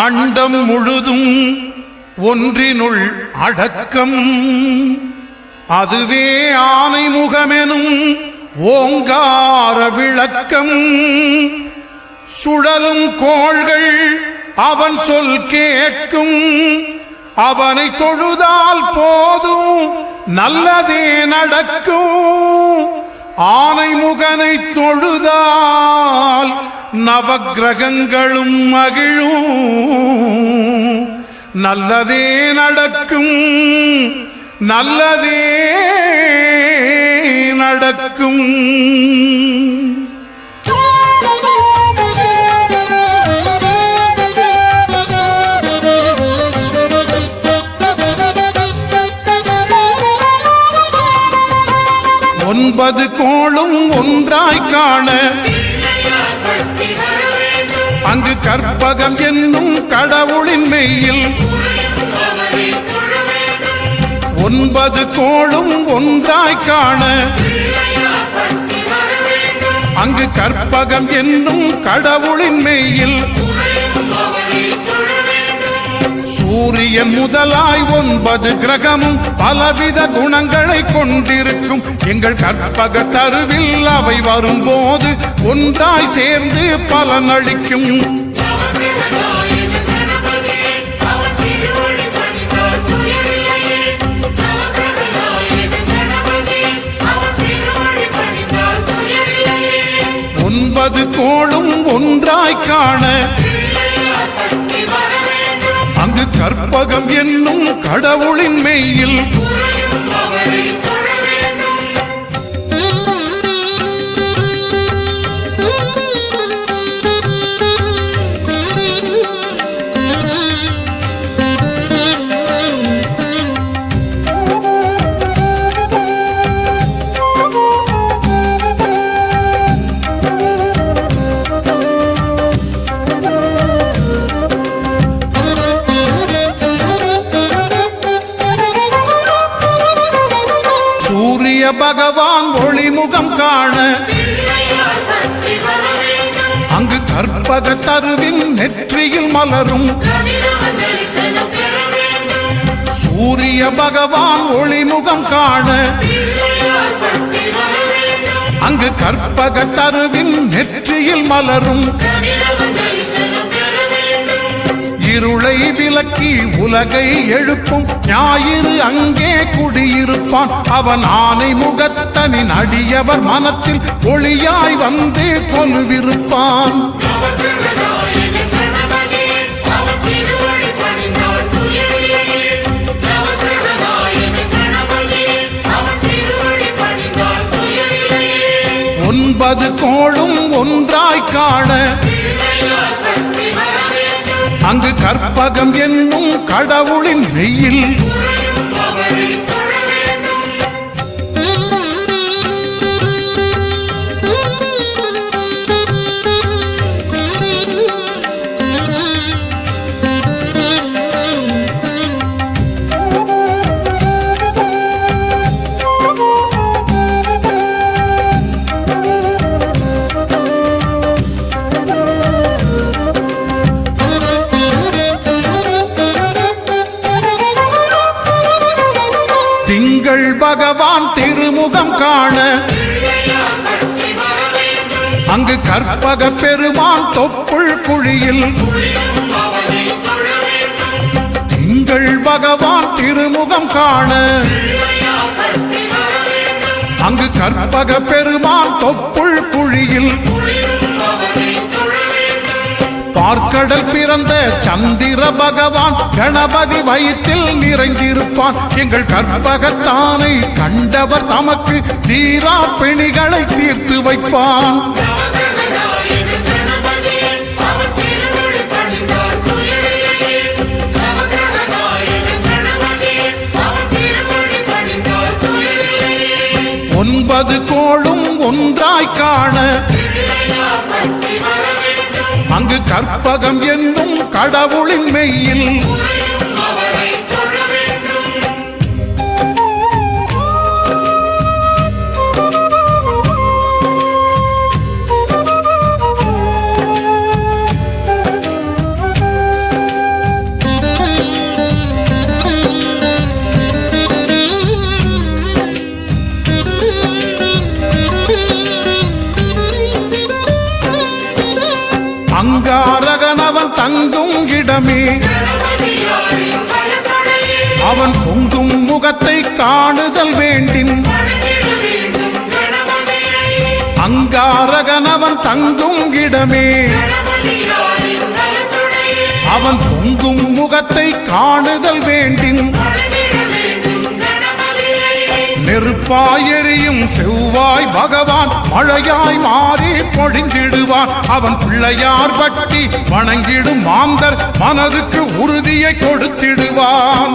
அண்டம் முழுதும் ஒன்றினுள் அடக்கம். அதுவே ஆனை முகமெனும் ஓங்கார விளக்கம். சுழலும் கோள்கள் அவன் சொல் கேட்கும். அவனை தொழுதால் போதும் நல்லதே நடக்கும். ஆனை முகனை தொழுதால் நவக்கிரகங்களும் மகிழும். நல்லதே நடக்கும், நல்லதே நடக்கும். ஒன்பது கோளும் ஒன்றாய் காண அங்கு கற்பகம் என்னும் கடவுளின் மெய்யில். ஒன்பது கோளும் ஒன்றாய் காண அங்கு கற்பகம் என்னும் கடவுளின் மெய்யில். சூரியன் முதலாய் 9 கிரகமும் பலவித குணங்களை கொண்டிருக்கும். எங்கள் கற்பக தருவில் அவை வரும்போது ஒன்றாய் சேர்ந்து பலனளிக்கும். ஒன்பது கோளும் ஒன்றாய் காண அங்கு கற்பகம் என்னும் கடவுளின் மெய்யில். பகவான் ஒளிமுகம் காண அங்கு கற்பக தருவின் நெற்றியில் மலரும். சூரிய பகவான் ஒளிமுகம் காண அங்கு கற்பக தருவின் நெற்றியில் மலரும். இருளை விலக்கி உலகை எழுப்பும் ஞாயிறு அங்கே குடியிருப்பான். அவன் ஆனை முகத்தனின் அடியவர் மனத்தில் ஒளியாய் வந்து கொலுவிருப்பான். ஒன்பது கோளும் ஒன்றாய் காண அங்கு கற்பகம் என்னும் கடவுளின் மெய்யில். திங்கள் பகவான் திருமுகம் காண அங்கு கற்பக பெருமான் தொப்புள் குழியில். திங்கள் பகவான் திருமுகம் காண அங்கு கற்பக பெருமான் தொப்புள் குழியில். பார்க்கடல் பிறந்த சந்திர பகவான் கணபதி வயிற்றில் நிறைந்திருப்பான். எங்கள் கற்பகத்தானை கண்டவர் தமக்கு தீரா பிணிகளை தீர்த்து வைப்பான். ஒன்பது கோளும் ஒன்றாய் காண அங்கு கற்பகம் என்னும் கடவுளின் மெய்யில். இடமே அவன் பொங்கும் முகத்தை காணுதல் வேண்டின் அங்காரகன் அவன் தங்கும் இடமே அவன் பொங்கும் முகத்தை காணுதல் வேண்டின் நெருப்பாய் எரியும் செவ்வாய் பகவான் மழையாய் மாறி பொழிந்திடுவான் அவன் பிள்ளையார் பட்டி வணங்கிடும் மாந்தர் மனதுக்கு உறுதியை கொடுத்திடுவான்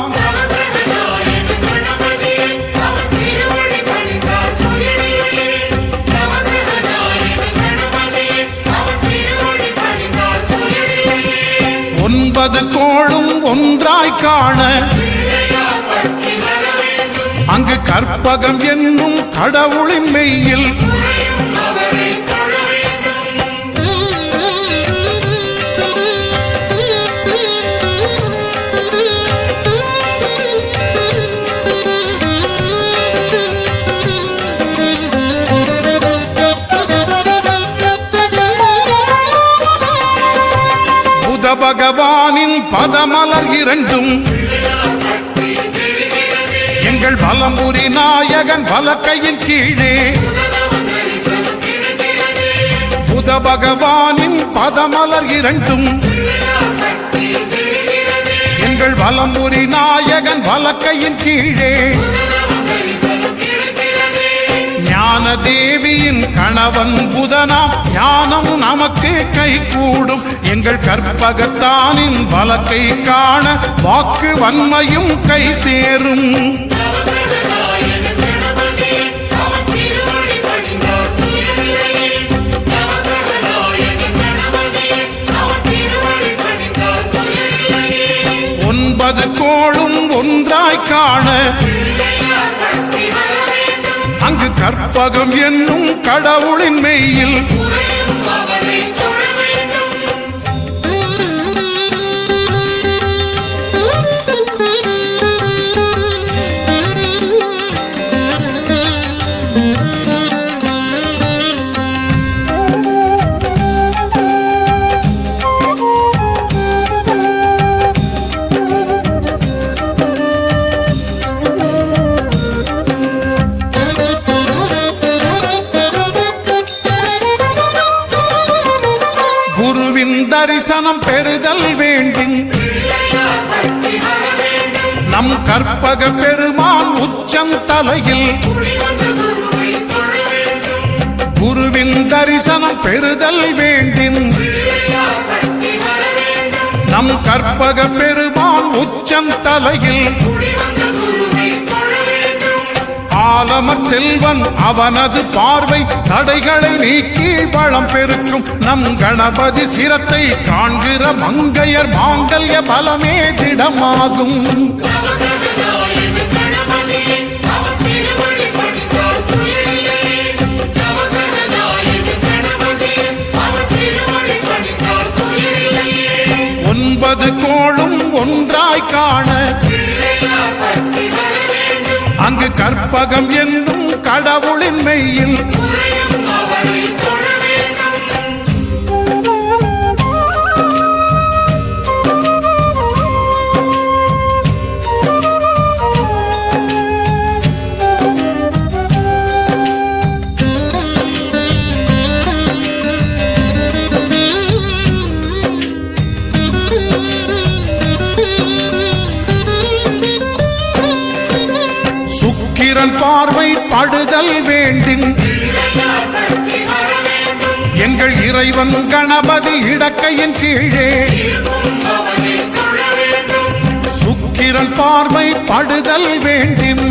ஒன்பது கோளும் ஒன்றாய் காண அங்கு கற்பகம் என்னும் கடவுளின் மெய்யில் புத பகவானின் பதமலர் இரண்டும் எங்கள் வலம்புரி நாயகன் வலக்கையின் கீழே புத பகவானின் பதமலர் இரண்டும் எங்கள் வலம்புரி நாயகன் வலக்கையின் கீழே ஞான தேவியின் கணவன் புதனாம் ஞானம் நமக்கு கை கூடும் எங்கள் கற்பகத்தானின் வலக்கை காண வாக்கு வன்மையும் கை சேரும் ஒன்பது கோளும் ஒன்றாய் காண அங்கு கற்பகம் என்னும் கடவுளின் மெய்யில் தரிசனம் பெறுதல் வேண்டின் நம் கற்பக பெருமான் உச்சம் தலையில் குருவின் தரிசனம் பெறுதல் வேண்டின் நம் கற்பக பெருமான் உச்சம் தலையில் ஆலமர் செல்வன் அவனது பார்வை தடைகளை நீக்கி வளம் பெருக்கும் நம் கணபதி சிரத்தை காண்கிற மங்கையர் மாங்கல்ய பலமே திடமாகும் ஒன்பது கோளும் ஒன்றாய் காண அங்கு கற்பகம் என்னும் கடவுளின் மெய்யில் சுக்கிரன் பார்வை படுதல் வேண்டின் எங்கள் இறைவன் கணபதி இடக்கையின் கீழே சுக்கிரன் பார்வை படுதல் வேண்டின்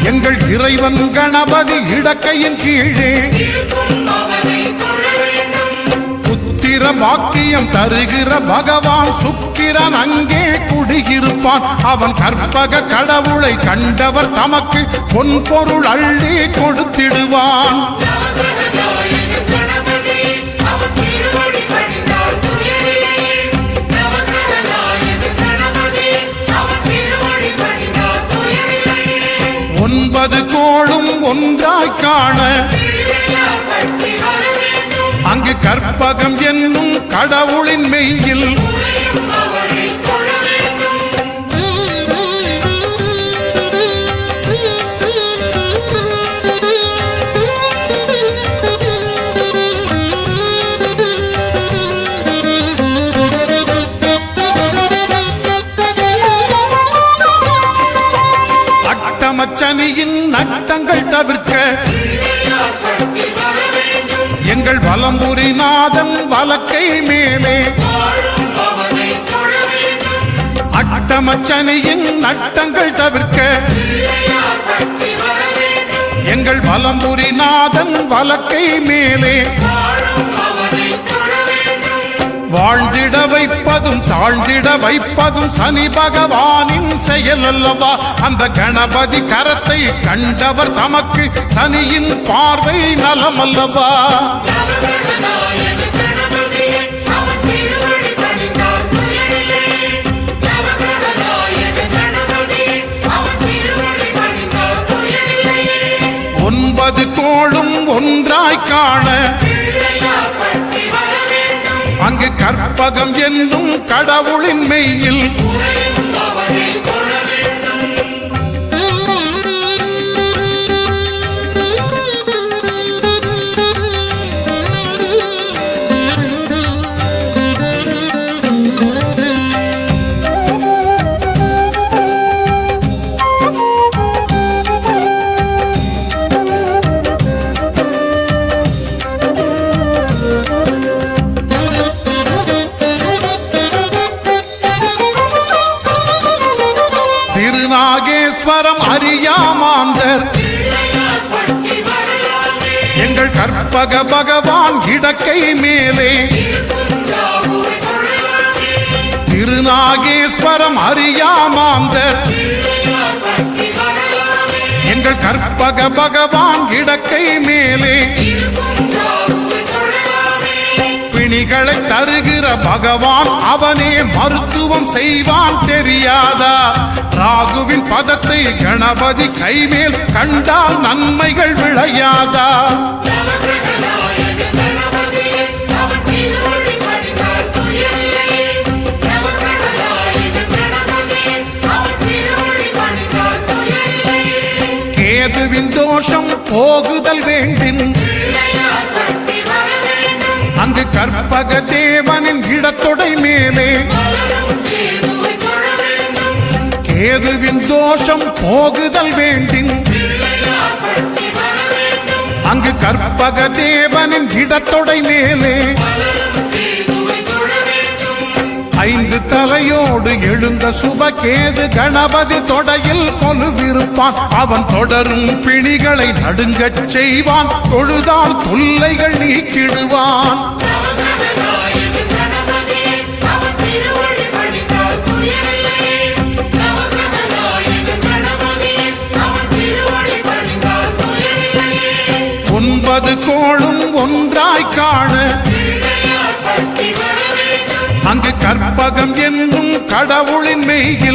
எங்கள் இறைவன் கணபதி இடக்கையின் கீழே புத்திர பாக்கியம் தருகிற பகவான் சுக்கிரன் அங்கே குடியிருப்பான் அவன் கற்பக கடவுளை கண்டவர் தமக்கு பொன் பொருள் அள்ளி கொடுத்திடுவான் ஒன்பது கோளும் ஒன்றாய் காண அங்கு கற்பகம் என்னும் கடவுளின் மெய்யில் அட்டமச்சனியின் நட்டங்கள் தவிர்க்க எங்கள் வலம்புரிநாதன் வலக்கை மேலே அட்டமச்சனியின் நட்டங்கள் தவிர்க்க எங்கள் வலம்புரிநாதன் வலக்கை மேலே வாழ்ந்திட வைப்பதும் தாழ்ந்திட வைப்பதும் சனி பகவானின் செயல் அல்லவா அந்த கணபதி கரத்தை கண்டவர் தமக்கு சனியின் பார்வை நலம் அல்லவா ஒன்பது கோளும் ஒன்றாய் காண அங்கு கற்பகம் என்னும் கடவுளின் மெய்யில் நாகேஸ்வரம் அறியாமாந்தர் எங்கள் கற்பக பகவான் இடக்கை மேலே திருநாகேஸ்வரம் அறியாமாந்தர் எங்கள் கற்பக பகவான் இடக்கை மேலே பிணிகளை தருகிற பகவான் அவனே மருத்துவம் செய்வான் தெரியாதா ராகுவின் பதத்தை கணபதி கைமேல் கண்டால் நன்மைகள் விளையாதா கேதுவின் தோஷம் போகுதல் வேண்டின் அங்கு கற்பக தேவனின் இடத்தொடை மேலே கேதுவின் தோஷம் போகுதல் வேண்டின் அங்கு கற்பக தேவனின் இடத்தொடை மேலே ஐந்து தலையோடு எழுந்த சுபகேது கணபதி தொடையில் கொலுவிருப்பான் அவன் தொடரும் பிணிகளை நடுங்கச் செய்வான் தொழுதால் தொல்லைகள் நீக்கிடுவான் ஒன்பது கோளும் ஒன்றாய் காண அங்கு கற்பகம் என்னும் கடவுளின் மெய்யில்